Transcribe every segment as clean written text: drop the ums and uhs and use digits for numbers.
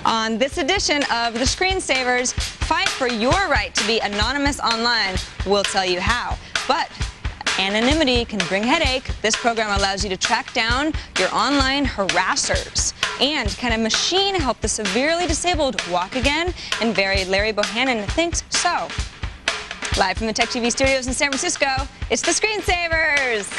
On this edition of The Screensavers, fight for your right to be anonymous online. We'll tell you how. But anonymity can bring headache. This program allows you to track down your online harassers. And can a machine help the severely disabled walk again? And Larry Bohannon thinks so. Live from the Tech TV studios in San Francisco, it's The Screensavers.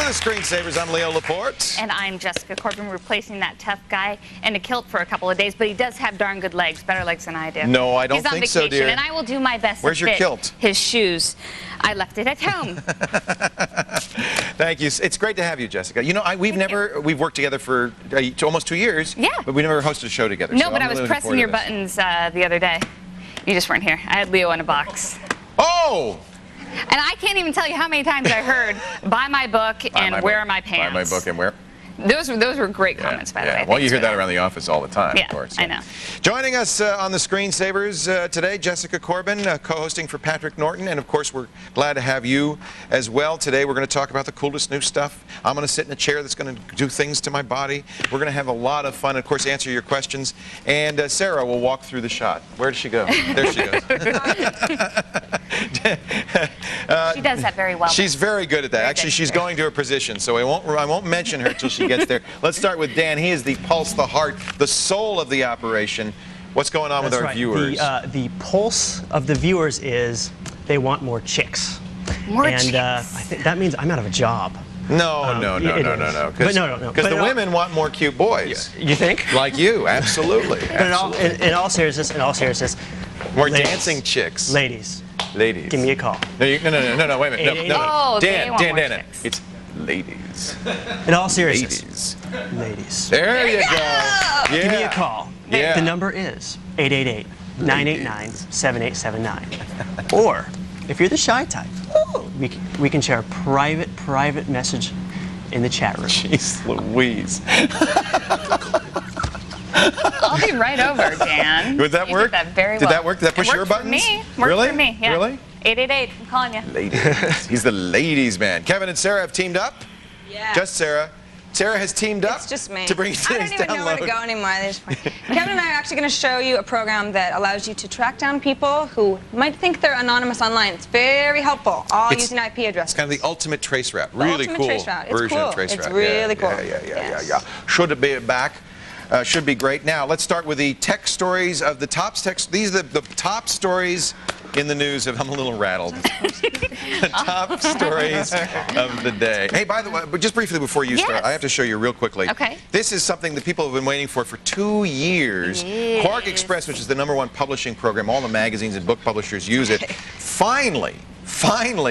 Screensavers, I'm Leo Laporte. And I'm Jessica Corbin, replacing that tough guy in a kilt for a couple of days, but he does have darn good legs, better legs than I do. No, I don't think so, dear. He's on vacation, and I will do my best Where's to your fit kilt? His shoes. I left it at home. Thank you. It's great to have you, Jessica. You know, we've worked together for almost 2 years. Yeah. But we never hosted a show together. No, so but I'm I was really pressing your buttons the other day. You just weren't here. I had Leo in a box. Oh! And I can't even tell you how many times I heard, buy my book and where are my pants. Buy my book and where? Those were great comments, by the way. Well, you hear that around the office all the time, yeah, of course. I know. Joining us on the Screensavers today, Jessica Corbin, co-hosting for Patrick Norton, and of course we're glad to have you as well. Today we're going to talk about the coolest new stuff. I'm going to sit in a chair that's going to do things to my body. We're going to have a lot of fun, and of course answer your questions. And Sarah will walk through the shot. Where does she go? There she goes. She does that very well. She's very good at that. Actually, she's going to a position, so I won't mention her until she gets there. Let's start with Dan. He is the pulse, the heart, the soul of the operation. What's going on with our viewers? The pulse of the viewers is they want more chicks. More chicks. And I think that means I'm out of a job. No. Because the women want more cute boys. You think? Like you, absolutely. In all seriousness, more dancing chicks. Ladies. Give me a call. No, wait a minute. No. Oh, Dan. It's ladies. In all seriousness. Ladies. There you go. Yeah. Give me a call. Yeah. The number is 888-989-7879. Or, if you're the shy type, we can share a private message in the chat room. Jeez Louise. I'll be right over, Dan. Would that work? Did that very well. Did that work? Did that push your buttons? Worked for me. Yeah. Really? 888. I'm calling you. Ladies. He's the ladies' man. Kevin and Sarah have teamed up. Yeah. Just Sarah. Sarah has teamed up. It's just me. To bring I don't even know where to go anymore. Kevin and I are actually going to show you a program that allows you to track down people who might think they're anonymous online. It's very helpful, using IP addresses. It's kind of the ultimate trace route. Really cool version of trace route. It's really cool. Yeah. Should it be back? Should be great. Now, let's start with the tech stories of the top text. These are the top stories in the news of, I'm a little rattled. The top stories of the day. Hey, by the way, but just briefly before you start, I have to show you real quickly. Okay. This is something that people have been waiting for 2 years. Quark Express, which is the #1 publishing program, all the magazines and book publishers use it. Finally,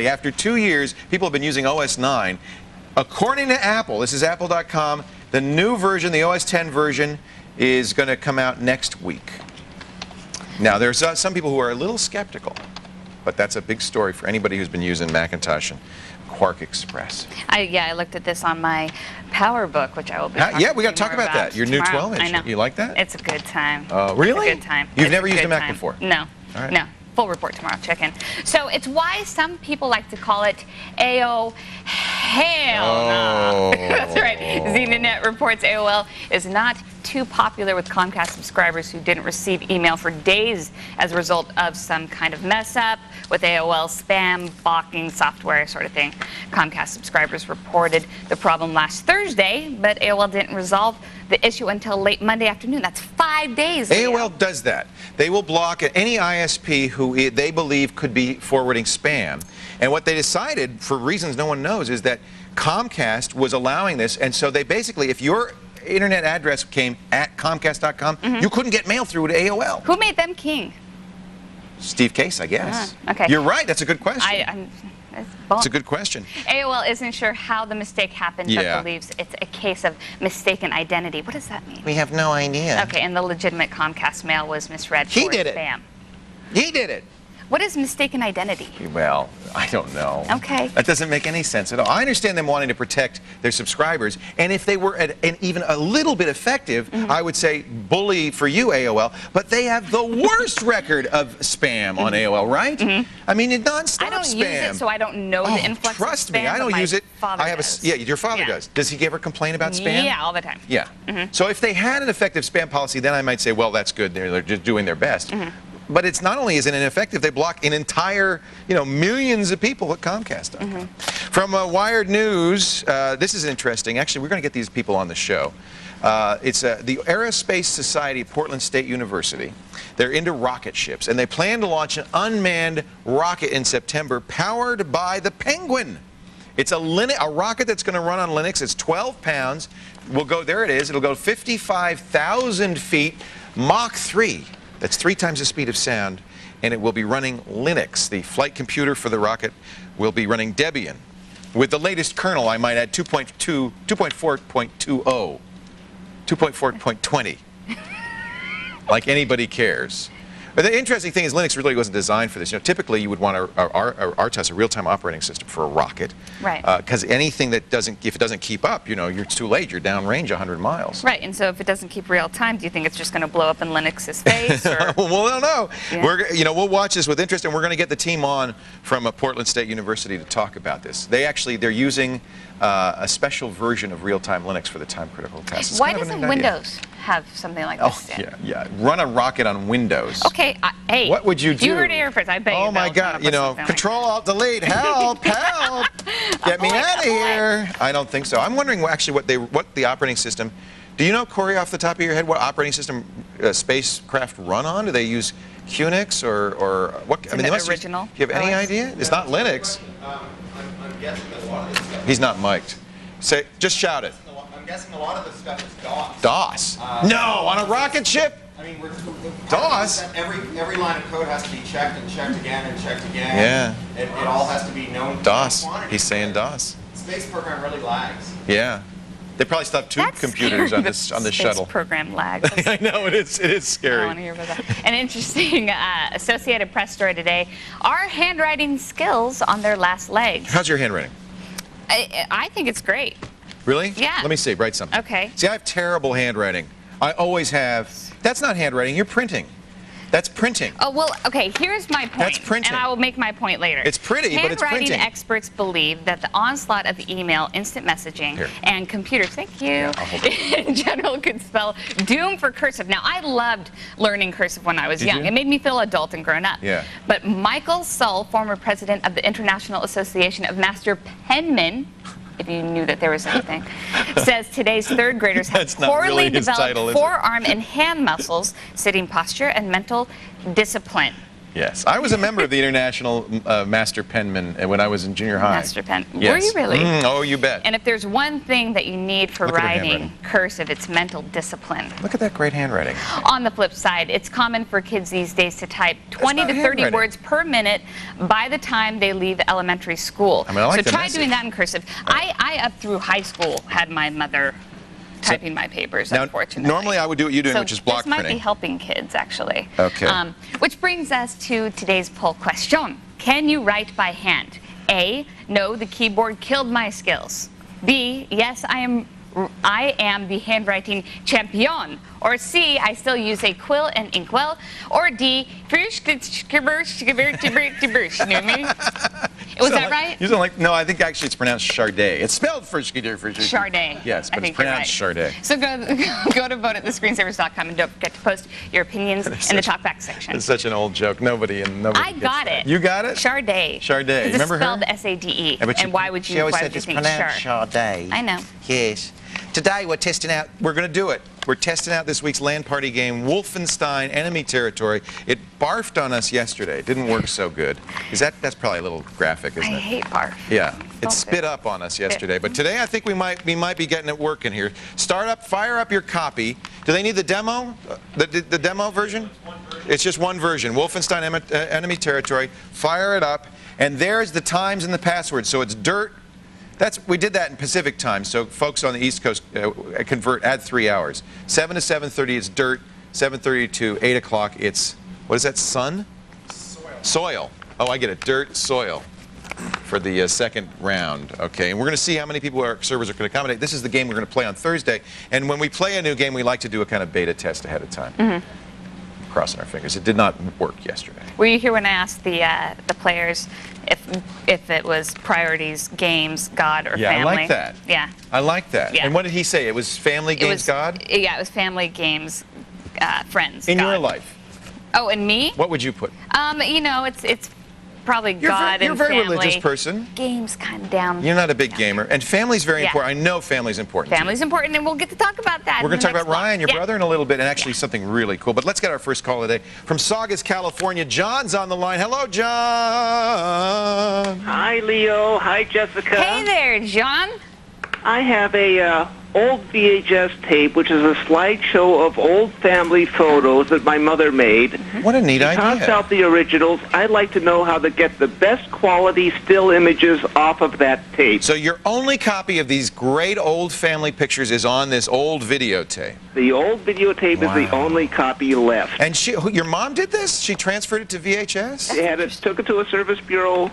after 2 years, people have been using OS 9. According to Apple, this is apple.com, the new version, the OS 10 version, is going to come out next week. Now, there's some people who are a little skeptical, but that's a big story for anybody who's been using Macintosh and Quark Express. I looked at this on my PowerBook, which I will be talking we got to talk about that. Your new 12-inch. I know. You like that? It's a good time. Really? It's a good time. You've never used a Mac before? No. All right. No. Full report tomorrow. Check in. So it's why some people like to call it AO. Hell no. That's right. ZDNet reports AOL is not too popular with Comcast subscribers who didn't receive email for days as a result of some kind of mess up with AOL spam blocking software sort of thing. Comcast subscribers reported the problem last Thursday, but AOL didn't resolve the issue until late Monday afternoon. That's 5 days. AOL does that. They will block any ISP who they believe could be forwarding spam. And what they decided, for reasons no one knows, is that Comcast was allowing this, and so they basically, if your internet address came at Comcast.com, you couldn't get mail through to AOL. Who made them king? Steve Case, I guess. Okay. You're right. That's a good question. It's a good question. AOL isn't sure how the mistake happened, but believes it's a case of mistaken identity. What does that mean? We have no idea. Okay, and the legitimate Comcast mail was misread for spam. He did it. What is mistaken identity? Well, I don't know. Okay. That doesn't make any sense at all. I understand them wanting to protect their subscribers, and if they were even a little bit effective, I would say bully for you, AOL, but they have the worst record of spam on AOL, right? I mean, it's nonstop spam. I don't use it, so I don't know the influx trust of spam, me, I don't use it. Father does. Yeah, your father does. Does he ever complain about spam? Yeah, all the time. Yeah. So if they had an effective spam policy, then I might say, well, that's good. They're just doing their best. But it's not only is it ineffective, they block an entire, millions of people at Comcast.com. From Wired News, this is interesting. Actually, we're going to get these people on the show. It's the Aerospace Society of Portland State University. They're into rocket ships, and they plan to launch an unmanned rocket in September powered by the Penguin. It's a rocket that's going to run on Linux. It's 12 pounds. We'll go, there it is. It'll go 55,000 feet, Mach 3. That's 3 times the speed of sound, and it will be running Linux. The flight computer for the rocket will be running Debian. With the latest kernel, I might add 2.4.20, 2.4.20, like anybody cares. But the interesting thing is Linux really wasn't designed for this. Typically you would want RTOS, a real-time operating system, for a rocket. Right. Because anything that if it doesn't keep up, it's too late. You're downrange 100 miles. Right, and so if it doesn't keep real time, do you think it's just going to blow up in Linux's face? Or? Well, I don't know. Yeah. We'll watch this with interest, and we're going to get the team on from Portland State University to talk about this. They're using a special version of real-time Linux for the time-critical tests. It's Why kind of doesn't a neat idea. Windows have something like this? Yeah. Run a rocket on Windows. Okay, hey. What would you do? You heard it here first. I bet you. Oh my God! Control-Alt-Delete. Help! Help! Get me out of here! I don't think so. I'm wondering actually what the operating system. Do you know, Corey, off the top of your head, what operating system spacecraft run on? Do they use QNX or what? Is it original? Do you have any idea? It's not Linux. I'm guessing that a lot of this stuff. He's not mic'd. Just shout it. I'm guessing a lot of this stuff is DOS. DOS? No, on a rocket ship? I mean, DOS? Every line of code has to be checked and checked again and checked again. Yeah. It all has to be known. DOS. Quantity. He's saying DOS. The space program really lags. Yeah. They probably still have two computers on this shuttle. Space program lag. I know, it is scary. I want to hear about that. An interesting Associated Press story today. Are handwriting skills on their last legs? How's your handwriting? I think it's great. Really? Yeah. Let me see. Write something. Okay. See, I have terrible handwriting. I always have. That's not handwriting. You're printing. That's printing. Oh, well, okay, here's my point. That's printing. And I will make my point later. It's pretty, but it's printing. Handwriting experts believe that the onslaught of email, instant messaging, and computers, thank you, in general could spell doom for cursive. Now, I loved learning cursive when I was young. It made me feel adult and grown up. Yeah. But Michael Sull, former president of the International Association of Master Penmen, if you knew that there was anything, says today's third graders have poorly developed forearm and hand muscles, sitting posture, and mental discipline. Yes. I was a member of the International Master Penman when I was in junior high. Master Pen. Yes. Were you really? Oh, you bet. And if there's one thing that you need for writing cursive, it's mental discipline. Look at that great handwriting. On the flip side, it's common for kids these days to type 20 to 30 words per minute by the time they leave elementary school. I mean, I like so try doing that in cursive. I up through high school, had my mother typing my papers, unfortunately. Normally I would do what you're doing, which is block printing. This might be helping kids, actually. Okay. Which brings us to today's poll question. Can you write by hand? A, no, the keyboard killed my skills. B, yes, I am the handwriting champion. Or C, I still use a quill and inkwell. Or D, was that right? You don't like? No, I think actually it's pronounced Charday. It's spelled Charday. Yes, but it's pronounced Charday. So go to vote at thescreensavers.com and don't forget to post your opinions in the talkback section. It's such an old joke. Nobody I got it. You got it? Charday. Charday. Remember her? It's spelled S-A-D-E. Yeah, and why would you? She always why said would you it's think pronounced Charday. I know. Yes. Today we're testing out. We're going to do it. We're testing out this week's LAN party game, Wolfenstein Enemy Territory. It barfed on us yesterday. It didn't work so good. That's probably a little graphic, isn't it? I hate barf. Yeah. It spit up on us yesterday. But today I think we might be getting it working here. Fire up your copy. Do they need the demo? The demo version? It's just one version. Wolfenstein Enemy Territory. Fire it up. And there's the times and the passwords. So it's dirt. We did that in Pacific time. So folks on the East Coast add 3 hours. 7 to 7:30 it's dirt. 7:30 to 8 o'clock it's, what is that, sun? Soil. Oh, I get it. Dirt, soil for the second round. Okay, and we're going to see how many people our servers are going to accommodate. This is the game we're going to play on Thursday. And when we play a new game, we like to do a kind of beta test ahead of time. Crossing our fingers. It did not work yesterday. Were you here when I asked the players if it was priorities, games, God, or family? Yeah, I like that. Yeah. I like that. Yeah. And what did he say? It was family, games, God? Yeah, it was family, games, friends. In God. your life. Oh, and me? What would you put? You know, it's probably You're God you're and a very family. religious person. Games kind of down. You're not a big gamer. And family's very Yeah. important. I know family's important. to you. Family's important, and we'll get to talk about that. We're going to talk in the about next Ryan, your block. brother, in a little bit, and actually something really cool. But let's get our first call today from Saugus, California. John's on the line. Hello, John. Hi, Leo. Hi, Jessica. Hey there, John. I have a old VHS tape, which is a slideshow of old family photos that my mother made. What a neat Toss idea. out the originals. I'd like to know how to get the best quality still images off of that tape. So your only copy of these great old family pictures is on this old videotape. The old videotape is the Wow. only copy left. And your mom did this? She transferred it to VHS? Took it to a service bureau,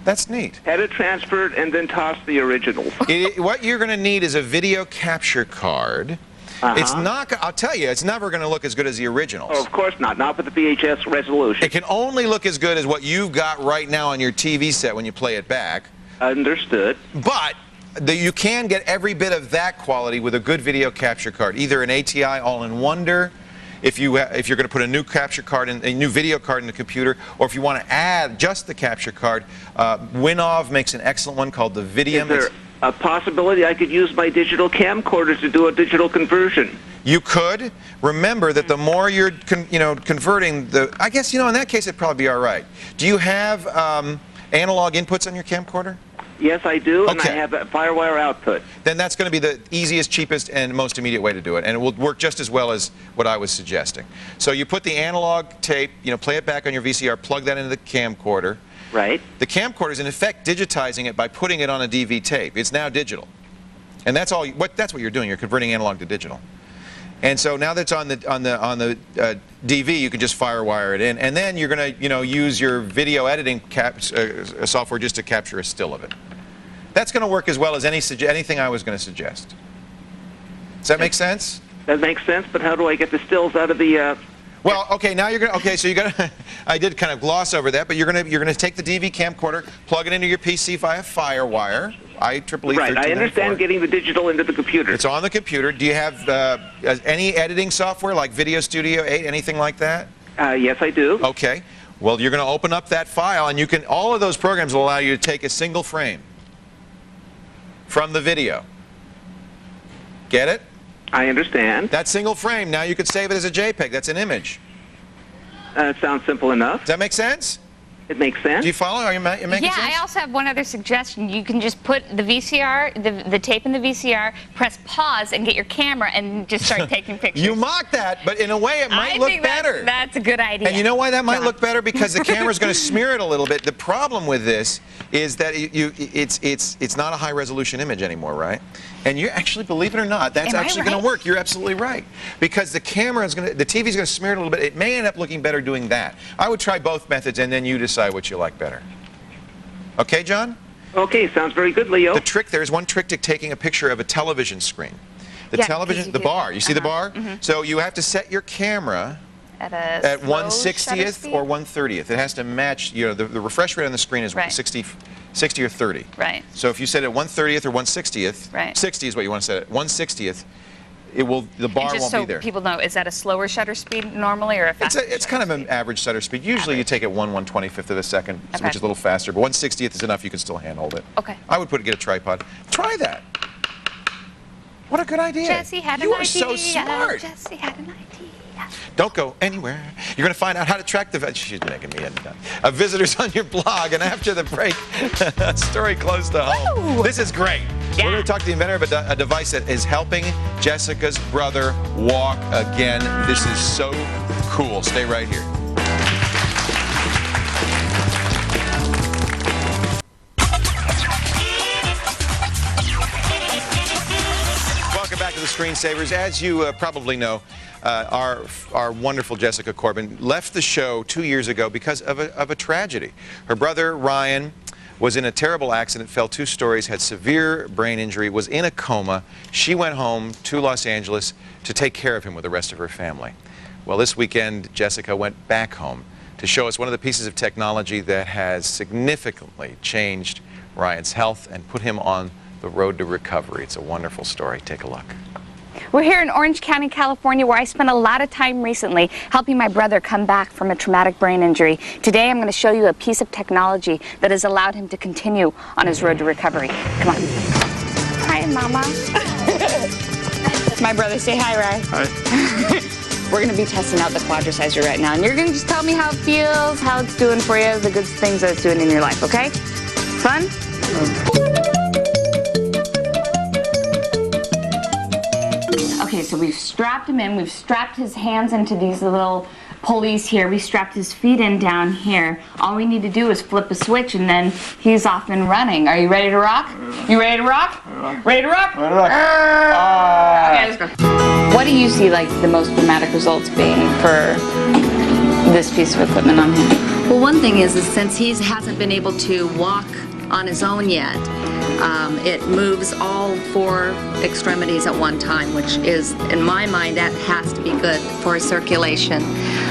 That's neat. had it transferred, and then tossed the originals. What you're going to need is a video capture card. It's not. I'll tell you, it's never going to look as good as the originals. Oh, of course not. Not with the VHS resolution. It can only look as good as what you've got right now on your TV set when you play it back. Understood. But you can get every bit of that quality with a good video capture card, either an ATI All-in-Wonder, if you're going to put a new capture card, a new video card in the computer, or if you want to add just the capture card. Winov makes an excellent one called the Vidium. Is there a possibility I could use my digital camcorder to do a digital conversion? You could. Remember that the more you're converting, I guess, in that case it'd probably be all right. Do you have analog inputs on your camcorder? Yes, I do, and I Okay. have a FireWire output. Then that's going to be the easiest, cheapest, and most immediate way to do it, and it will work just as well as what I was suggesting. So you put the analog tape, play it back on your VCR, plug that into the camcorder. Right. The camcorder is in effect digitizing it by putting it on a DV tape. It's now digital, and that's all. That's what you're doing. You're converting analog to digital. And so now that's on the DV, you can just FireWire it in, and then you're going to use your video editing software just to capture a still of it. That's going to work as well as anything I was going to suggest. Does that make sense? That makes sense, but how do I get the stills out of the... Well, okay, now you're going to, okay, so you got to, I did kind of gloss over that, but you're going to take the DV camcorder, plug it into your PC via FireWire, IEEE Right, I 1394. understand getting the digital into the computer. It's on the computer. Do you have any editing software like Video Studio 8, anything like that? Yes, I do. Okay. Well, you're going to open up that file, and all of those programs will allow you to take a single frame from the video. Get it? I understand. That single frame, now you could save it as a JPEG. That's an image. It sounds simple enough. Does that make sense? It makes sense. Do you follow? Are you making Yeah, sense? I also have one other suggestion. You can just put the VCR, the tape in the VCR, press pause, and get your camera and just start taking pictures. You mock that, but in a way it might I look think better. That's a good idea. And you know why that might John. look better? Because the camera's going to smear it a little bit. The problem with this is that it's not a high resolution image anymore, right? And you actually, believe it or not, that's Am I actually going right? to work. You're absolutely right. Because the TV's going to smear it a little bit. It may end up looking better doing that. I would try both methods, and then you decide what you like better. Okay, John? Okay, sounds very good, Leo. The trick, there's one trick to taking a picture of a television screen. The Yeah, television, 'cause you the do. bar. You see the bar? Mm-hmm. So you have to set your camera at at 1/60th or 1/30th. It has to match, the refresh rate on the screen is Right. 60 or 30. Right. So if you set it at 1/30th or 1/60th, Right. 60 is what you want to set it. 1/60th, the bar And just won't so be there. people know, is that a slower shutter speed normally or a faster? It's kind of an average shutter speed. Usually you take it 1/125th of a second, Okay. which is a little faster, but 1/60th is enough. You can still handhold it. Okay. I would get a tripod. Try that. What a good idea. Jesse had an You idea. are so smart. Jesse had an idea. Don't go anywhere. You're going to find out how to track she's making me visitors on your blog, and after the break, a story close to home. Woo! This is great. Yeah. We're going to talk to the inventor of a device that is helping Jessica's brother walk again. This is so cool. Stay right here. back to the Screensavers. As you probably know, our wonderful Jessica Corbin left the show 2 years ago because of a tragedy. Her brother, Ryan, was in a terrible accident, fell 2 stories, had severe brain injury, was in a coma. She went home to Los Angeles to take care of him with the rest of her family. Well, this weekend, Jessica went back home to show us one of the pieces of technology that has significantly changed Ryan's health and put him on the road to recovery. It's a wonderful story. Take a look. We're here in Orange County, California, where I spent a lot of time recently helping my brother come back from a traumatic brain injury. Today I'm going to show you a piece of technology that has allowed him to continue on his road to recovery. Come on. Hi, Mama. My brother, say hi, Ryan. Hi. We're going to be testing out the quadricizer right now, and you're going to just tell me how it feels, how it's doing for you, the good things that it's doing in your life, okay? Fun? Okay, so we've strapped him in. We've strapped his hands into these little pulleys here. We strapped his feet in down here. All we need to do is flip a switch, and then he's off and running. Are you ready to rock? You ready to rock? Ready to rock? Ready to rock. Okay, let's go. What do you see like the most dramatic results being for this piece of equipment on him? Well, one thing is since he hasn't been able to walk on his own yet, it moves all 4 extremities at one time, which is, in my mind, that has to be good for his circulation.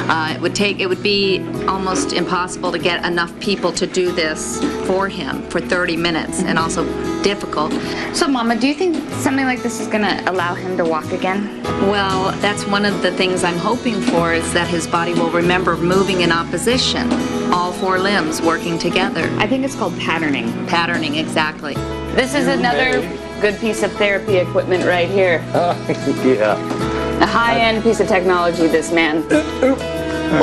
It would be almost impossible to get enough people to do this for him for 30 minutes, and also difficult. So, Mama, do you think something like this is going to allow him to walk again? Well, that's one of the things I'm hoping for, is that his body will remember moving in opposition, all 4 limbs working together. I think it's called patterning. Patterning, exactly. This is another good piece of therapy equipment right here. Yeah. A high-end piece of technology, this man.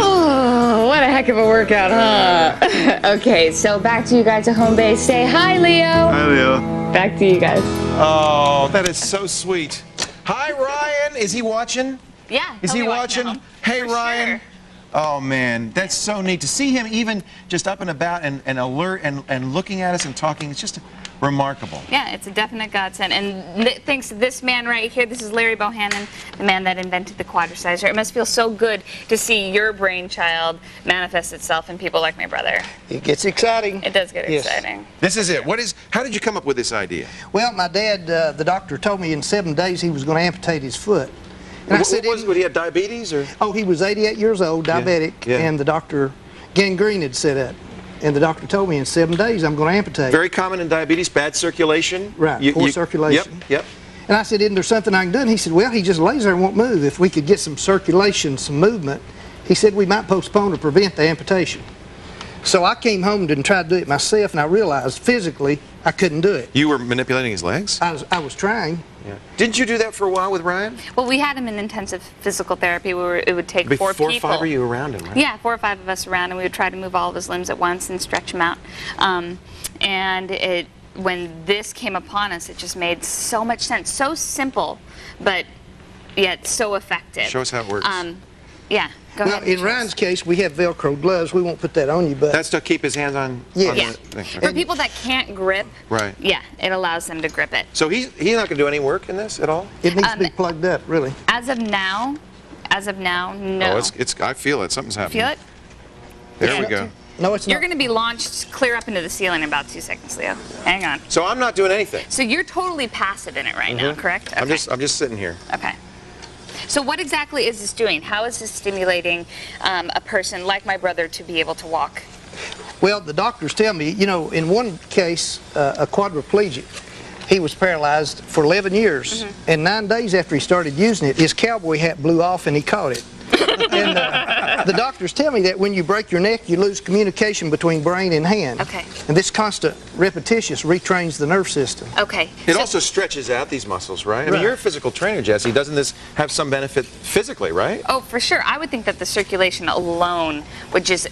Oh, what a heck of a workout, huh? Okay, so back to you guys at home base. Say hi, Leo. Hi, Leo. Back to you guys. Oh, that is so sweet. Hi, Ryan. Is he watching? Yeah. Is he watching? Hey, For Ryan. sure. Oh, man, that's so neat. To see him even just up and about and alert and looking at us and talking, it's just remarkable. Yeah, it's a definite godsend. And thanks to this man right here, this is Larry Bohannon, the man that invented the quadricizer. It must feel so good to see your brainchild manifest itself in people like my brother. It gets exciting. It does get Yes. exciting. This is it. How did you come up with this idea? Well, my dad, the doctor told me in 7 days he was going to amputate his foot. And I said, Would he have diabetes or? oh, he was 88 years old, diabetic, yeah. and the doctor, gangrene had set up. And the doctor told me in 7 days I'm going to amputate. Very common in diabetes, bad circulation. Right, poor circulation. Yep. And I said, isn't there something I can do? And he said, well, he just lays there and won't move. If we could get some circulation, some movement, he said we might postpone or prevent the amputation. So I came home and tried to do it myself, and I realized physically I couldn't do it. You were manipulating his legs? I was trying. Yeah. Didn't you do that for a while with Ryan? Well, we had him in intensive physical therapy where it would take 4 4 or people. 5 of you around him, right? Yeah, 4 or 5 of us around, and we would try to move all of his limbs at once and stretch him out. And when this came upon us, it just made so much sense. So simple, but yet so effective. Show us how it works. Yeah, go Well, ahead. in Ryan's case, we have Velcro gloves. We won't put that on you, but That's to keep his hands on. Yeah. on Yeah. the thing. For people that can't grip, Right. yeah, it allows them to grip it. So he's not going to do any work in this at all? it needs to be plugged up, really. As of now, no. Oh, I feel it. Something's happening. Feel it? There Yeah. we go. No, it's You're not. going to be launched clear up into the ceiling in about 2 seconds, Leo. Hang on. So I'm not doing anything. So you're totally passive in it right now, correct? I'm just sitting here. Okay. So what exactly is this doing? How is this stimulating a person like my brother to be able to walk? Well, the doctors tell me, you know, in one case, a quadriplegic, he was paralyzed for 11 years, and 9 days after he started using it, his cowboy hat blew off and he caught it. And the doctors tell me that when you break your neck, you lose communication between brain and hand. Okay. And this constant repetitious retrains the nerve system. Okay. It also stretches out these muscles, right? I mean, Right. you're a physical trainer, Jesse. Doesn't this have some benefit physically, right? Oh, for sure. I would think that the circulation alone would just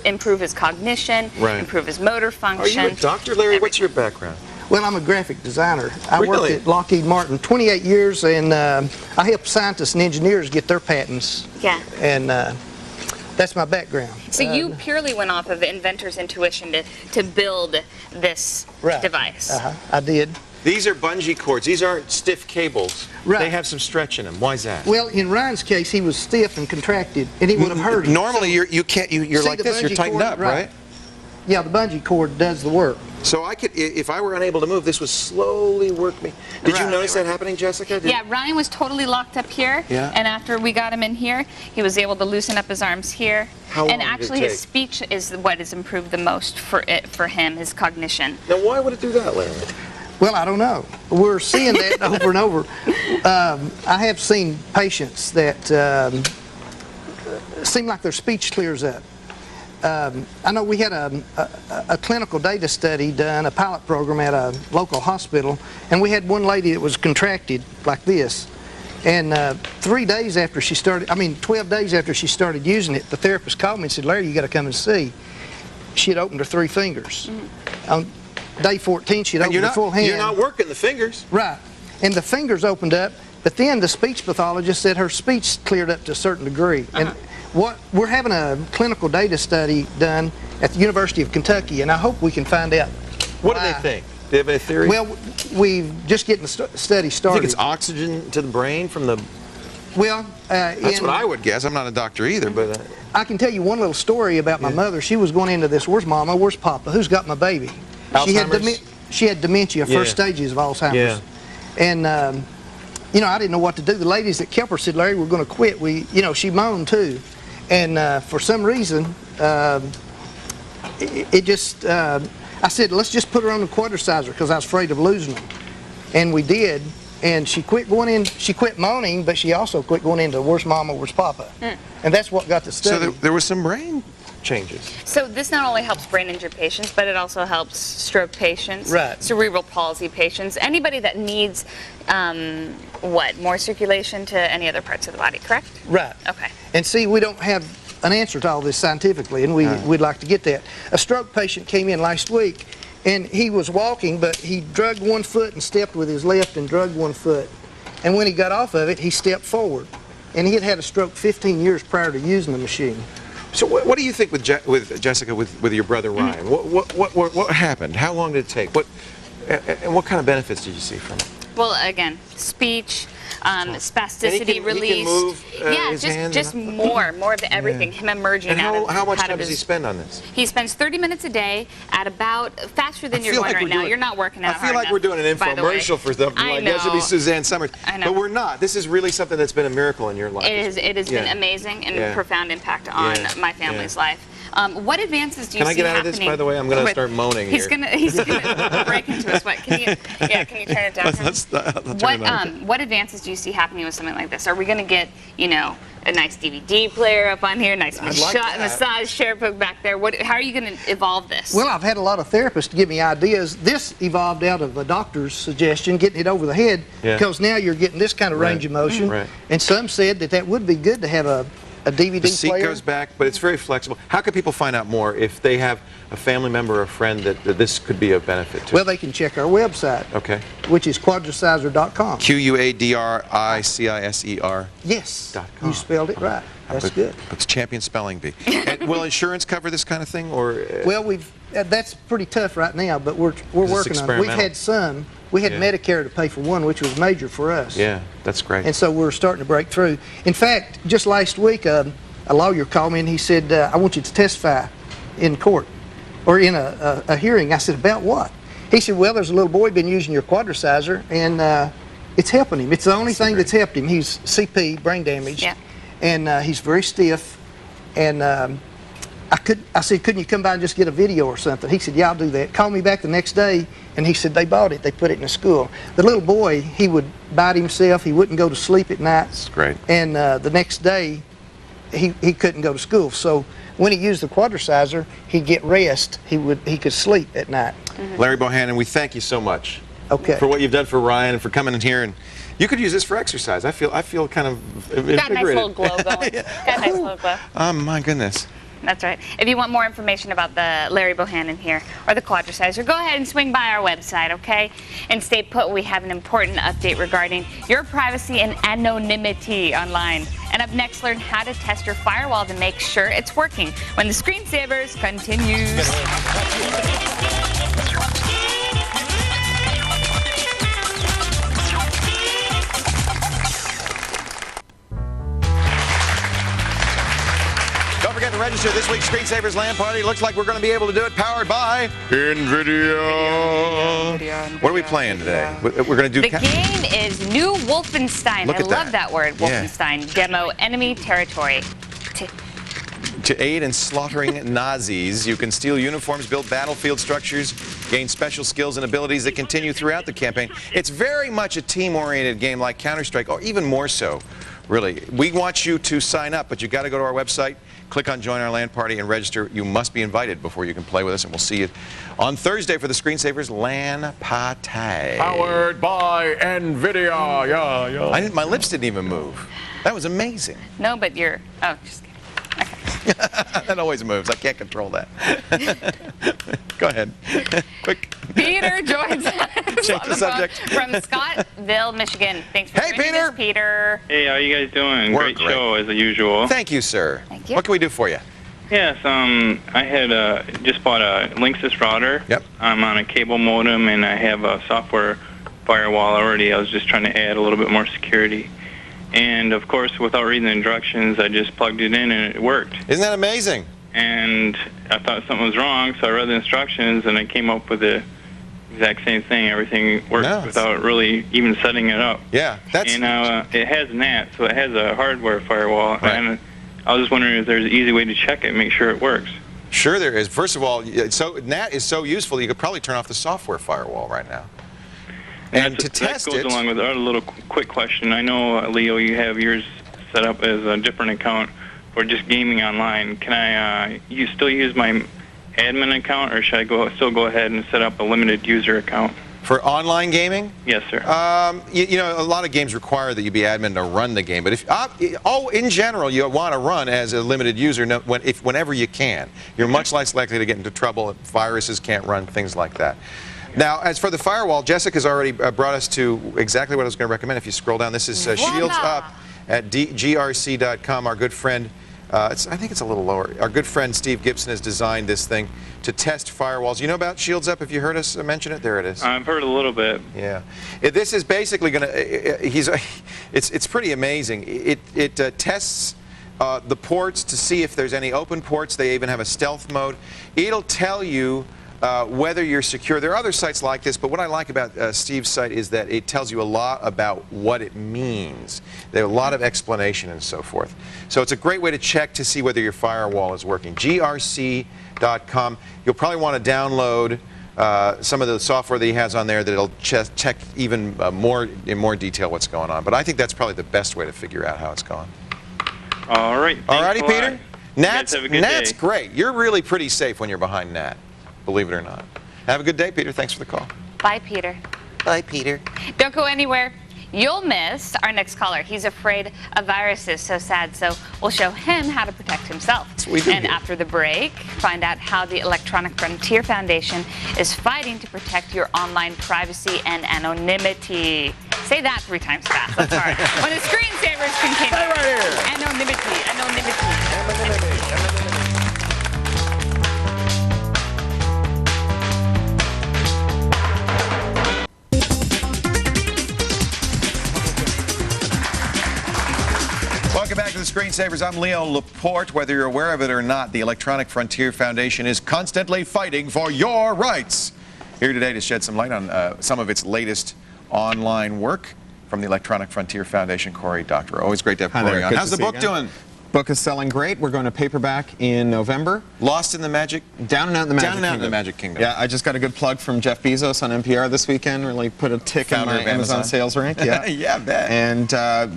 improve his cognition, Right. improve his motor Are function. you a doctor, Larry? What's your background? Well, I'm a graphic designer. I Really? worked at Lockheed Martin 28 years, and I help scientists and engineers get their patents. Yeah. And that's my background. So you purely went off of the inventor's intuition to build this Right. device. I did. These are bungee cords. These aren't stiff cables. Right. They have some stretch in them. Why is that? Well, in Ryan's case, he was stiff and contracted, and he would have hurt him. Normally, So, you're see like the this. You're bungee tightened cord? up, right? Yeah, the bungee cord does the work. So I could, if I were unable to move, this would slowly work me. Did you Right. notice that happening, Jessica? Yeah, Ryan was totally locked up here, Yeah. and after we got him in here, he was able to loosen up his arms here. How long and did it actually, take? his speech is what has improved the most for him, his cognition. Now, why would it do that, Larry? Well, I don't know. We're seeing that over and over. I have seen patients that seem like their speech clears up. I know we had a clinical data study done, a pilot program at a local hospital, and we had one lady that was contracted like this. And 12 days after she started using it, the therapist called me and said, "Larry, you got to come and see." She had opened her 3 fingers. On day 14, she'd opened her full hand. You're not working the fingers. Right. And the fingers opened up, but then the speech pathologist said her speech cleared up to a certain degree. And we're having a clinical data study done at the University of Kentucky, and I hope we can find out. What do they think? Do they have any theory? Well, we're just getting the study I started. think it's oxygen to the brain from the... Well, That's what I would guess. I'm not a doctor either, but... I can tell you one little story about my mother. She was going into this, where's Mama, where's Papa, who's got my baby? Alzheimer's? She had dementia, first stages of Alzheimer's. Yeah. And, you know, I didn't know what to do. The ladies that kept her said, "Larry, we're going to quit." She moaned too. And for some reason, I said, "Let's just put her on the quadricizer," because I was afraid of losing them. And we did. And she quit moaning, but she also quit going into where's Mama, where's Papa. And that's what got the study. So there was some brain changes. So this not only helps brain injury patients, but it also helps stroke patients, Right. cerebral palsy patients, anybody that needs, more circulation to any other parts of the body, correct? Right. Okay. And see, we don't have an answer to all this scientifically, and we'd like to get that. A stroke patient came in last week, and he was walking, but he drugged one foot and stepped with his left and drugged one foot. And when he got off of it, he stepped forward. And he had had a stroke 15 years prior to using the machine. So what do you think with Jessica, with your brother Ryan? What happened? How long did it take? And what kind of benefits did you see from it? Well, again, speech, spasticity He released. can move his hands just more of everything. Him emerging And out of how much out time of does he his- spend on this? He spends 30 minutes a day at about faster than you're feel going like right we're now. doing- You're not working out I feel like hard we're doing an enough, by the way. infomercial for something I like know. that. Should be Suzanne Summers. I know. But we're not. This is really something that's been a miracle in your life. It has been Yeah. amazing and Yeah. profound impact on Yeah. my family's Yeah. life. What advances do you Can I see get out of happening? this, by the way? I'm going to with- start moaning He's here. gonna break into a sweat. Can you turn it down? Let's turn it on. What advances do you see happening with something like this? Are we going to get, a nice DVD player up on here, nice I'd like that. massage chair put back there? How are you going to evolve this? Well, I've had a lot of therapists give me ideas. This evolved out of a doctor's suggestion, getting it over the head, because now you're getting this kind of range of motion. Right. And some said that would be good to have a DVD The seat player. goes back, but it's very flexible. How can people find out more if they have a family member or a friend that this could be of benefit to? Well, they can check our website, Okay. which is quadricizer.com. QUADRICISER. Yes, .com. you spelled it right. That's good. What's champion spelling bee? And will insurance cover this kind of thing, or? Well, that's pretty tough right now, but we're working on it. We've experimental. had some. We had Yeah. Medicare to pay for one, which was major for us. Yeah, that's great. And so we're starting to break through. In fact, just last week, a lawyer called me and he said, "I want you to testify in court or in a hearing." I said, "About what?" He said, "Well, there's a little boy been using your quadricizer and it's helping him. It's the only thing that's helped him. He's CP, brain damaged, and he's very stiff. And I said, couldn't you come by and just get a video or something?" He said, "Yeah, I'll do that." Called me back the next day, and he said they bought it. They put it in the school. The little boy, he would bite himself. He wouldn't go to sleep at night. That's great. And the next day, he couldn't go to school. So when he used the quadricizer, he'd get rest. He could sleep at night. Larry Bohannon, we thank you so much. Okay. For what you've done for Ryan and for coming in here, and you could use this for exercise. I feel kind of invigorated. Got a nice little glow going. Got a nice little glow. Oh my goodness. That's right. If you want more information about the Larry Bohannon here or the quadricizer, go ahead and swing by our website, okay? And stay put. We have an important update regarding your privacy and anonymity online. And up next, learn how to test your firewall to make sure it's working when the Screensavers continues. forget to register this week's Screensavers LAN party. Looks like we're going to be able to do it powered by NVIDIA. What are we playing today? We're going to do... The game is New Wolfenstein. I love that word, Wolfenstein. Demo enemy territory. To aid in slaughtering Nazis, you can steal uniforms, build battlefield structures, gain special skills and abilities that continue throughout the campaign. It's very much a team-oriented game like Counter-Strike, or even more so, really. We want you to sign up, but you've got to go to our website, click on Join Our LAN Party, and register. You must be invited before you can play with us, and we'll see you on Thursday for the Screensavers LAN Party. Powered by NVIDIA. Yeah. My lips didn't even move. That was amazing. No, but you're... Oh, just kidding. That always moves. I can't control that. Go ahead. Quick. Peter joins us Change the subject. from Scottsville, Michigan. Thanks for joining Peter. us, Peter. Hey, how are you guys doing? We're Great show, as usual. Thank you, sir. Thank you. What can we do for you? Yes, I had just bought a Linksys router. Yep. I'm on a cable modem, and I have a software firewall already. I was just trying to add a little bit more security. And, of course, without reading the instructions, I just plugged it in, and it worked. Isn't that amazing? And I thought something was wrong, so I read the instructions, and I came up with the exact same thing. Everything worked without really even setting it up. Yeah, that's... And it has NAT, so it has a hardware firewall. Right. And I was just wondering if there's an easy way to check it and make sure it works. Sure there is. First of all, NAT is so useful, you could probably turn off the software firewall right now. And to test it... That goes along with our little quick question. I know, Leo, you have yours set up as a different account for just gaming online. Can I still use my admin account, or should I still go ahead and set up a limited user account? For online gaming? Yes, sir. You know, a lot of games require that you be admin to run the game. But if in general, you want to run as a limited user whenever you can. You're much less likely to get into trouble. Viruses can't run, things like that. Now, as for the firewall, Jessica's already brought us to exactly what I was going to recommend. If you scroll down, this is Shields Up at grc.com. Our good friend, I think it's a little lower. Our good friend Steve Gibson has designed this thing to test firewalls. You know about Shields Up? Have you heard us mention it? There it is. I've heard a little bit. Yeah. This is basically going to, it's pretty amazing. It tests the ports to see if there's any open ports. They even have a stealth mode. It'll tell you whether you're secure. There are other sites like this, but what I like about Steve's site is that it tells you a lot about what it means. There's a lot of explanation and so forth. So it's a great way to check to see whether your firewall is working. grc.com. You'll probably want to download some of the software that he has on there that'll check even in more detail what's going on. But I think that's probably the best way to figure out how it's going. All right. All righty, Peter. Nat's day. great. You're really pretty safe when you're behind Nat, believe it or not. Have a good day, Peter. Thanks for the call. Bye, Peter. Bye, Peter. Don't go anywhere. You'll miss our next caller. He's afraid of viruses, so sad, so we'll show him how to protect himself. That's what we do And here. after the break, find out how the Electronic Frontier Foundation is fighting to protect your online privacy and anonymity. Say that 3 times fast. That's hard. When the screensavers continue. Stay right here. Anonymity, anonymity. Welcome back to the Screensavers. I'm Leo Laporte. Whether you're aware of it or not, the Electronic Frontier Foundation is constantly fighting for your rights. Here today to shed some light on some of its latest online work from the Electronic Frontier Foundation, Corey Doctorow. Always great to have Corey on. How's the book doing? Book is selling great. We're going to paperback in November. Lost in the Magic? Down and Out in the Magic Kingdom. Down and Out in the Magic Kingdom. Yeah, I just got a good plug from Jeff Bezos on NPR this weekend. Really put a tick in my Amazon sales rank. Yeah, yeah, I bet. And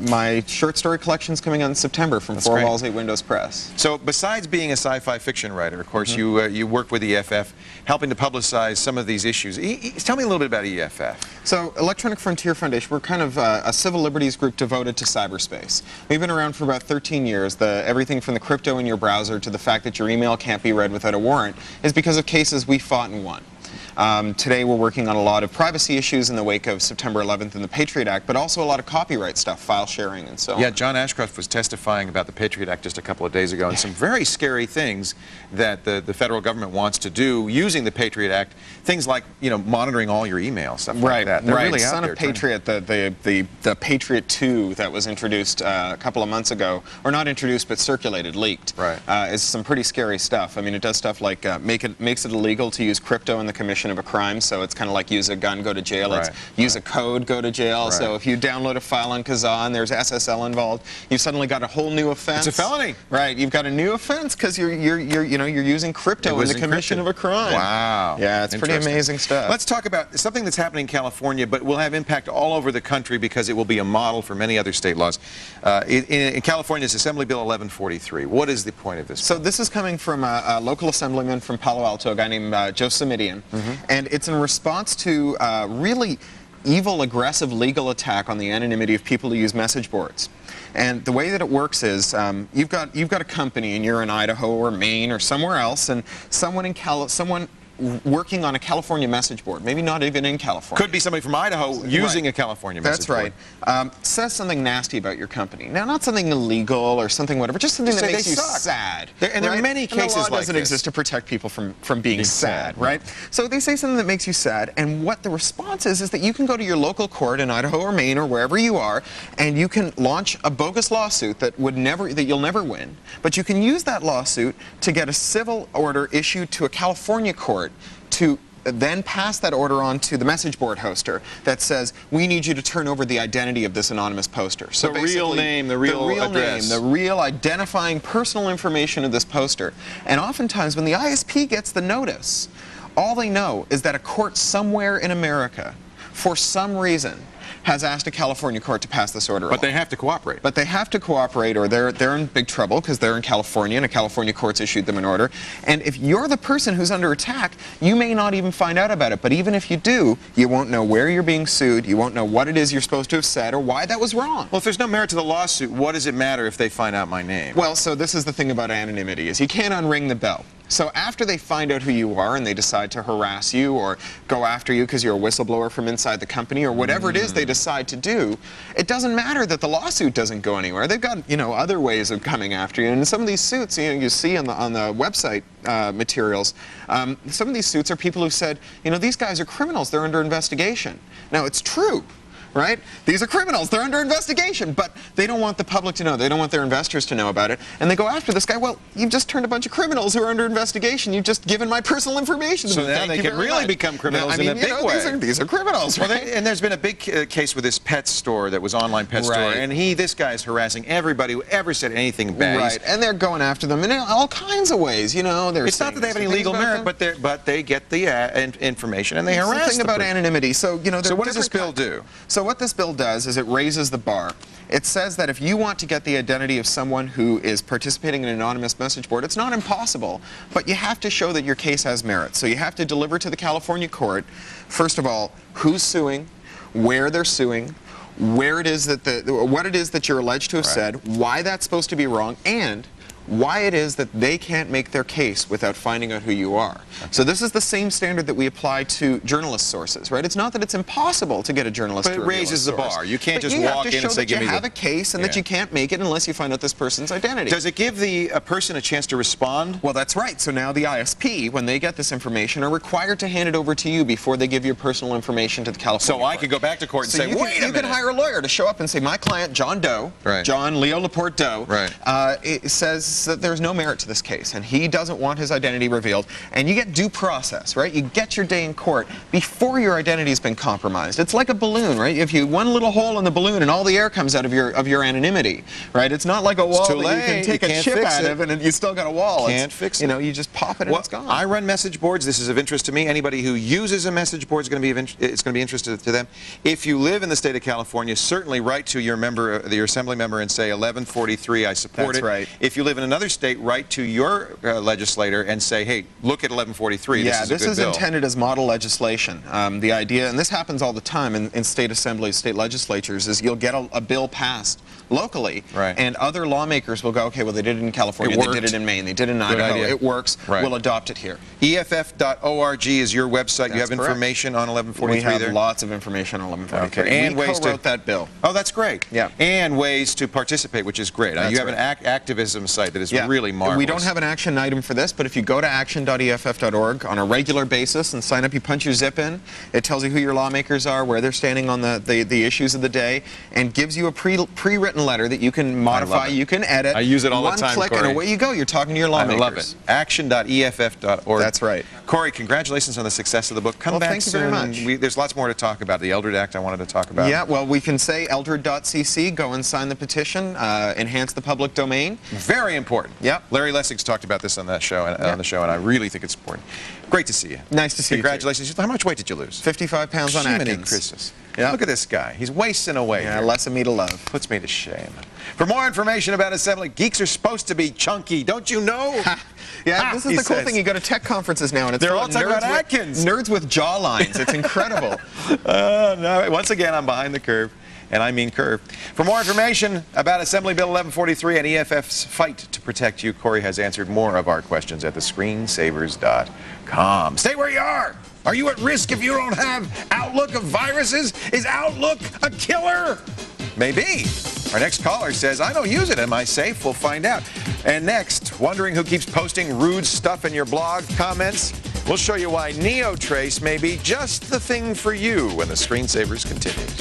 my short story collection's coming out in September from Four Walls 8 Windows Press. So besides being a sci-fi fiction writer, of course, you work with EFF, helping to publicize some of these issues. Tell me a little bit about EFF. So Electronic Frontier Foundation, we're kind of a civil liberties group devoted to cyberspace. We've been around for about 13 years. Everything from the crypto in your browser to the fact that your email can't be read without a warrant is because of cases we fought and won. Today we're working on a lot of privacy issues in the wake of September 11th and the Patriot Act, but also a lot of copyright stuff, file sharing and so on. Yeah, John Ashcroft was testifying about the Patriot Act just a couple of days ago, and some very scary things that the federal government wants to do using the Patriot Act. Things like, you know, monitoring all your email, stuff like that. They're really out Son there of Patriot, the Patriot 2 that was introduced a couple of months ago, or not introduced but circulated, leaked, is some pretty scary stuff. I mean, it does stuff like makes it illegal to use crypto in the commission of a crime, so it's kind of like use a gun, go to jail. It's use a code, go to jail. So if you download a file on Kazaa and there's SSL involved, you've suddenly got a whole new offense. It's a felony. Right. You've got a new offense because you're using crypto in the commission of a crime. Wow. Yeah, it's pretty amazing stuff. Let's talk about something that's happening in California, but will have impact all over the country because it will be a model for many other state laws. In California, it's Assembly Bill 1143. What is the point of this? So this is coming from a local assemblyman from Palo Alto, a guy named Joe Simidian, and it's in response to really evil, aggressive legal attack on the anonymity of people who use message boards. And the way that it works is you've got a company and you're in Idaho or Maine or somewhere else, and someone working on a California message board, maybe not even in California. Could be somebody from Idaho using a California message board. That's right. Says something nasty about your company. Now, not something illegal or something whatever, just something that makes you sad. And there are many cases like this. The law doesn't exist to protect people from being sad, right? So they say something that makes you sad, and what the response is that you can go to your local court in Idaho or Maine or wherever you are, and you can launch a bogus lawsuit that you'll never win, but you can use that lawsuit to get a civil order issued to a California court to then pass that order on to the message board hoster that says, we need you to turn over the identity of this anonymous poster. So the real name, the real address. The real identifying personal information of this poster. And oftentimes when the ISP gets the notice, all they know is that a court somewhere in America, for some reason, has asked a California court to pass this order. But they have to cooperate. But they have to cooperate, or they're in big trouble because they're in California and a California court's issued them an order. And if you're the person who's under attack, you may not even find out about it. But even if you do, you won't know where you're being sued. You won't know what it is you're supposed to have said or why that was wrong. Well, if there's no merit to the lawsuit, what does it matter if they find out my name? Well, so this is the thing about anonymity, is you can't unring the bell. So after they find out who you are and they decide to harass you or go after you because you're a whistleblower from inside the company or whatever it is they decide to do, it doesn't matter that the lawsuit doesn't go anywhere. They've got, other ways of coming after you. And some of these suits, you see on the website materials, some of these suits are people who've said, these guys are criminals, they're under investigation. Now, it's true. Right? These are criminals. They're under investigation, but they don't want the public to know. They don't want their investors to know about it. And they go after this guy. Well, you've just turned a bunch of criminals who are under investigation. You've just given my personal information to them. So now they can really become criminals in a big way. These are criminals, right? And there's been a big case with this pet store that was online pet store, and this guy is harassing everybody who ever said anything bad. Right, and they're going after them in all kinds of ways. It's not that they have any legal merit, but they get the information and they harass them. The thing about anonymity. So so what does this bill do? So what this bill does is it raises the bar. It says that if you want to get the identity of someone who is participating in an anonymous message board, it's not impossible, but you have to show that your case has merit. So you have to deliver to the California court, first of all, who's suing, where they're suing, where it is that what it is that you're alleged to have said, why that's supposed to be wrong, and why it is that they can't make their case without finding out who you are. So this is the same standard that we apply to journalist sources, right? It's not that it's impossible to get a journalist to reveal a source. But it raises the bar. You can't just walk in and say, give me you have a case and that you can't make it unless you find out this person's identity. Does it give the person a chance to respond? Well, that's right. So now the ISP, when they get this information, are required to hand it over to you before they give your personal information to the California court. I could go back to court and say, wait a minute. You can hire a lawyer to show up and say, my client, John Doe, John Leo Laporte Doe, it says that there's no merit to this case, and he doesn't want his identity revealed, and you get due process, right? You get your day in court before your identity's been compromised. It's like a balloon, right? If you one little hole in the balloon and all the air comes out of your anonymity, right? It's not like a wall that you can take a chip out of and you still got a wall. Can't fix it. You just pop it and it's gone. I run message boards. This is of interest to me. Anybody who uses a message board is going to be interested to them. If you live in the state of California, certainly write to your assembly member and say 1143. I support it. That's right. If you live in another state write to your legislator and say, hey, look at 1143. Yeah, this is intended as model legislation. The idea, and this happens all the time in state assemblies, state legislatures, is you'll get a bill passed locally, and other lawmakers will go, okay, well, they did it in California, they did it in Maine, they did it in Idaho, it works, we'll adopt it here. EFF.org is your website. That's you have information on 1143 we have there? lots of information on 1143. Okay. And we ways co-wrote that bill. Oh, that's great. Yeah. And ways to participate, which is great. You have an activism site that is really marvelous. We don't have an action item for this, but if you go to action.eff.org on a regular basis and sign up, you punch your zip in, it tells you who your lawmakers are, where they're standing on the issues of the day, and gives you a pre-written letter that you can modify, you can edit. I use it all the time, One click, and away you go. You're talking to your lawmakers. I love it. Action.eff.org. That's right. Corey, congratulations on the success of the book. Come back thank you soon. very much. There's lots more to talk about. The Eldred Act I wanted to talk about. Yeah, well, we can say eldred.cc, go and sign the petition, enhance the public domain. Very important. Yep. Larry Lessig's talked about this on that show, on the show, and I really think it's important. Great to see you. Nice to see you. Congratulations. How much weight did you lose? 55 pounds on Atkins. Christmas. Yeah. Look at this guy. He's wasting away. Yeah, less of me to love. Puts me to shame. For more information about assembly, geeks are supposed to be chunky. Don't you know? Yeah, this is the cool thing. You go to tech conferences now, and it's they're full all of talking about Atkins. Nerds with jawlines. It's incredible. No, once again, I'm behind the curve. And I mean curve. For more information about Assembly Bill 1143 and EFF's fight to protect you, Corey has answered more of our questions at thescreensavers.com. Stay where you are. Are you at risk if you don't have Outlook of viruses? Is Outlook a killer? Maybe. Our next caller says, I don't use it. Am I safe? We'll find out. And next, wondering who keeps posting rude stuff in your blog comments? We'll show you why NeoTrace may be just the thing for you when the Screensavers continues.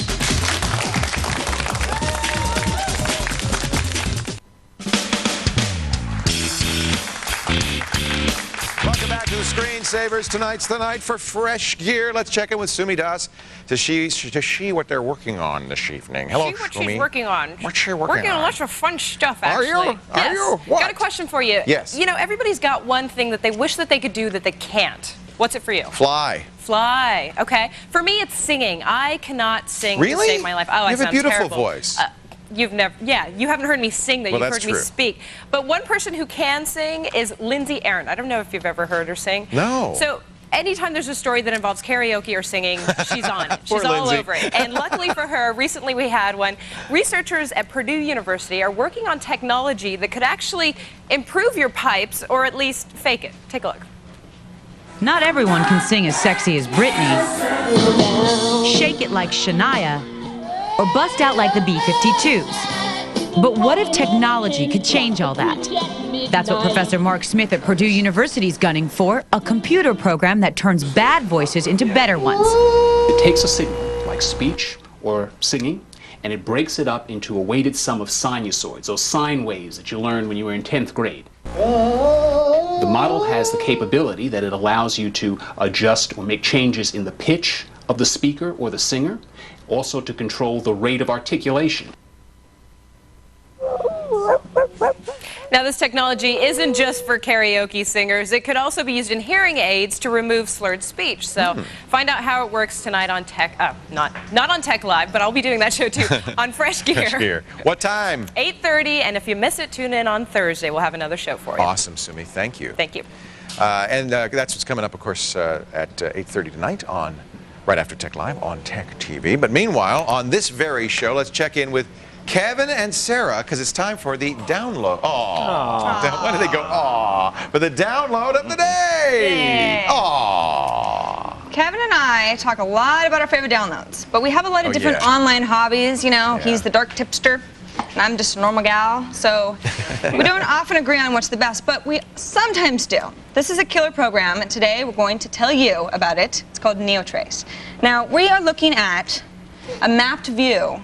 Welcome back to the Screensavers. Tonight's the night for fresh gear. Let's check in with Sumi Das to see what they're working on this evening. Hello, See what Sumi. she's working on. What's she working Working on on? lots of fun stuff, Are actually. you? Yes. Are you? What? Got a question for you. Yes. You know, everybody's got one thing that they wish that they could do that they can't. What's it for you? Fly. Fly. Okay. For me, it's singing. I cannot sing Really? to save my life. Oh, You have a sound beautiful terrible. voice. You've never, you haven't heard me sing, though. Well, You've that's heard me true. speak. But one person who can sing is Lindsay Aaron. I don't know if you've ever heard her sing. No. So anytime there's a story that involves karaoke or singing, she's on it. Poor She's all Lindsay. over it. And luckily for her, recently we had one. Researchers at Purdue University are working on technology that could actually improve your pipes, or at least fake it. Take a look. Not everyone can sing as sexy as Britney, shake it like Shania, or bust out like the B-52s. But what if technology could change all that? That's what Professor Mark Smith at Purdue University is gunning for, a computer program that turns bad voices into better ones. It takes a signal, like speech or singing, and it breaks it up into a weighted sum of sinusoids, those sine waves that you learned when you were in 10th grade. The model has the capability that it allows you to adjust or make changes in the pitch of the speaker or the singer, also to control the rate of articulation. Now, this technology isn't just for karaoke singers. It could also be used in hearing aids to remove slurred speech. So find out how it works tonight on Tech, not on Tech Live, but I'll be doing that show too, on Fresh Gear. Fresh Gear. What time? 8:30, and if you miss it, tune in on Thursday. We'll have another show for you. Awesome, Sumi. Thank you. Thank you. And that's what's coming up, of course, at 8:30 tonight right after Tech Live on Tech TV. But meanwhile, on this very show, let's check in with Kevin and Sarah, because it's time for the download. Aww. Why did they go, aww? For the download of the day. Aww. Kevin and I talk a lot about our favorite downloads, but we have a lot of different online hobbies. You know, he's the dark tipster, and I'm just a normal gal. So we don't often agree on what's the best, but we sometimes do. This is a killer program, and today we're going to tell you about it. It's called NeoTrace. Now, we are looking at a mapped view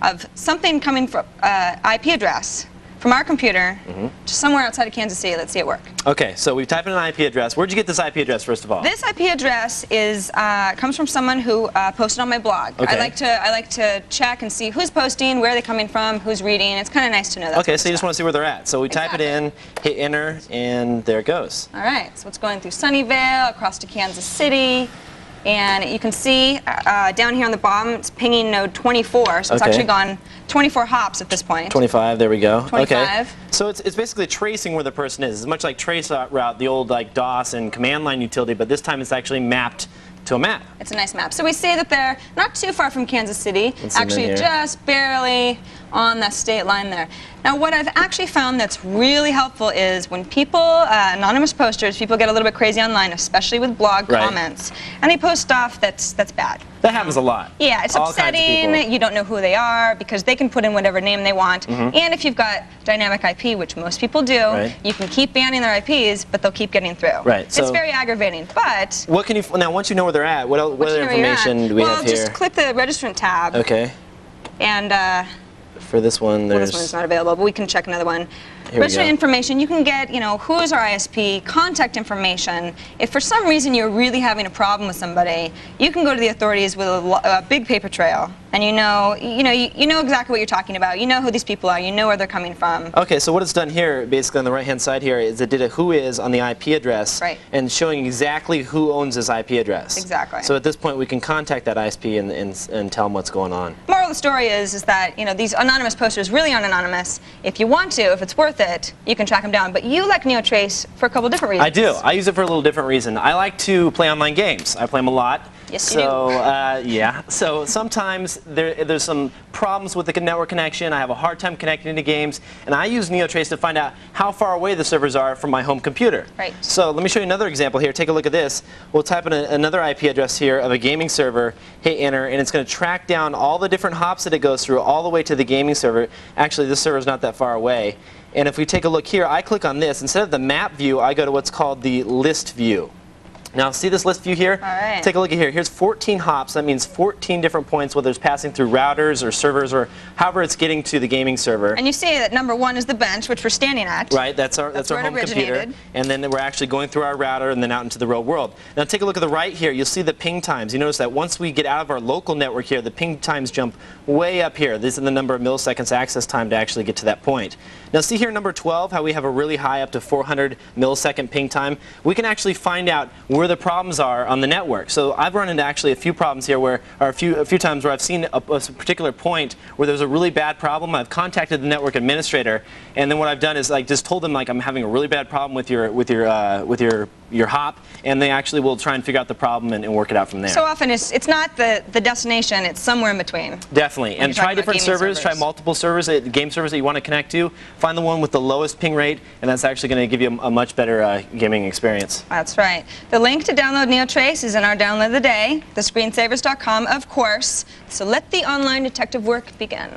of something coming from IP address from our computer to somewhere outside of Kansas City. Let's see it work. Okay, so we type in an IP address. Where'd you get this IP address, first of all? This IP address is comes from someone who posted on my blog. Okay. I like to check and see who's posting, where they're coming from, who's reading. It's kind of nice to know that. Okay, so you just want to see where they're at. So we type it in, hit enter, and there it goes. All right, so it's going through Sunnyvale, across to Kansas City. And you can see down here on the bottom, it's pinging node 24, so it's actually gone 24 hops at this point. 25, there we go. 25. Okay. So it's basically tracing where the person is. It's much like traceroute, the old like DOS and command line utility, but this time it's actually mapped to a map. It's a nice map. So we see that they're not too far from Kansas City, Let's zoom in actually here. just barely on the state line there. Now what I've actually found that's really helpful is when people, anonymous posters, people get a little bit crazy online, especially with blog comments, and they post stuff that's bad. That happens a lot. Yeah, it's All kinds of upsetting. people. You don't know who they are because they can put in whatever name they want. And if you've got dynamic IP, which most people do, you can keep banning their IPs, but they'll keep getting through. Right. It's So very aggravating, but what can you now once you know where they're at? What other information do we have here? Well, just click the registrant tab. Okay. And for this one, well, there's this one's not available, but we can check another one. Here we Registrant go. information, you can get, who is our ISP, contact information. If for some reason you're really having a problem with somebody, you can go to the authorities with a big paper trail, and you know exactly what you're talking about. You know who these people are. You know where they're coming from. Okay, so what it's done here, basically on the right-hand side here, is it did a who is on the IP address, and showing exactly who owns this IP address. Exactly. So at this point, we can contact that ISP and tell them what's going on. Moral of the story is that these anonymous posters really aren't anonymous. If you want to, if it's worth it, you can track them down. But you like NeoTrace for a couple different reasons. I do. I use it for a little different reason. I like to play online games. I play them a lot. Yes, you do. Yeah. So sometimes there's some problems with the network connection. I have a hard time connecting to games, and I use NeoTrace to find out how far away the servers are from my home computer. Right. So let me show you another example here. Take a look at this. We'll type in another IP address here of a gaming server, hit enter, and it's going to track down all the different hops that it goes through all the way to the gaming server. Actually, this server is not that far away. And if we take a look here, I click on this. Instead of the map view, I go to what's called the list view. Now, see this list view here? All right. Take a look at here. Here's 14 hops. That means 14 different points, whether it's passing through routers or servers or however it's getting to the gaming server. And you see that number 1 is the bench, which we're standing at. Right, that's our where it home computer. originated. And then we're actually going through our router and then out into the real world. Now take a look at the right here. You'll see the ping times. You notice that once we get out of our local network here, the ping times jump way up here. This is the number of milliseconds access time to actually get to that point. Now see here number 12, how we have a really high up to 400 millisecond ping time. We can actually find out where the problems are on the network. So I've run into actually a few problems here or a few times where I've seen a particular point where there's a really bad problem. I've contacted the network administrator, and then what I've done is just told them I'm having a really bad problem with your hop, and they actually will try and figure out the problem and work it out from there. So often it's not the destination, it's somewhere in between. Definitely. And try different servers, try multiple servers, game servers that you want to connect to. Find the one with the lowest ping rate, and that's actually going to give you a much better gaming experience. That's right. The link to download NeoTrace is in our download of the day, thescreensavers.com, of course. So let the online detective work begin.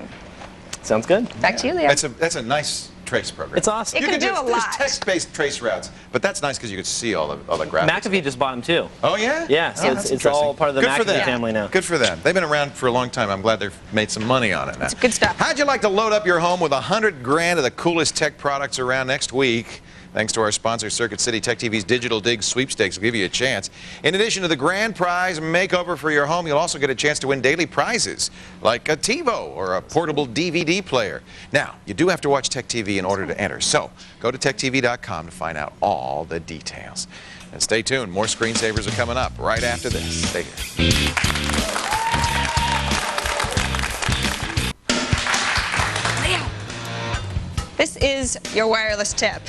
Sounds good. Back to you, Leo. That's a nice trace program. It's awesome. It can do a lot. There's text-based trace routes, but that's nice because you can see all the graphics. McAfee just bought them too. Oh yeah? Yeah, so it's all part of the McAfee family now. Good for them. They've been around for a long time. I'm glad they've made some money on it now. It's good stuff. How'd you like to load up your home with 100 grand of the coolest tech products around next week? Thanks to our sponsor, Circuit City Tech TV's Digital Dig Sweepstakes will give you a chance. In addition to the grand prize makeover for your home, you'll also get a chance to win daily prizes like a TiVo or a portable DVD player. Now, you do have to watch Tech TV in order to enter, so go to techtv.com to find out all the details. And stay tuned, more screensavers are coming up right after this. Stay here. This is your wireless tip.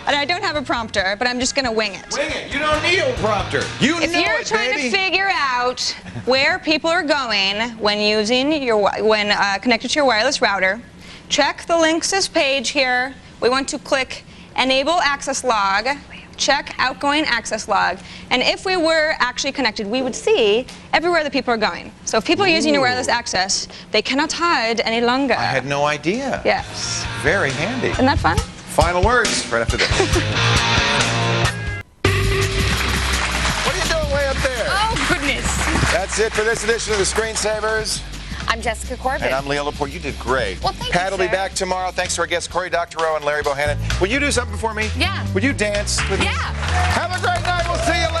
And I don't have a prompter, but I'm just going to wing it. Wing it. You don't need a prompter. If you're trying to figure out where people are going when connected to your wireless router, check the links page here. We want to click Enable Access Log. Check Outgoing Access Log. And if we were actually connected, we would see everywhere that people are going. So if people are using your wireless access, they cannot hide any longer. I had no idea. Yes. Very handy. Isn't that fun? Final words right after this. What are you doing way up there? Oh, goodness. That's it for this edition of the Screensavers. I'm Jessica Corbett. And I'm Leo Laporte. You did great. Well, thank Pat you, will be sir. back tomorrow. Thanks to our guests, Cory Doctorow and Larry Bohannon. Will you do something for me? Yeah. Would you dance with me? Yeah. Have a great night. We'll see you later.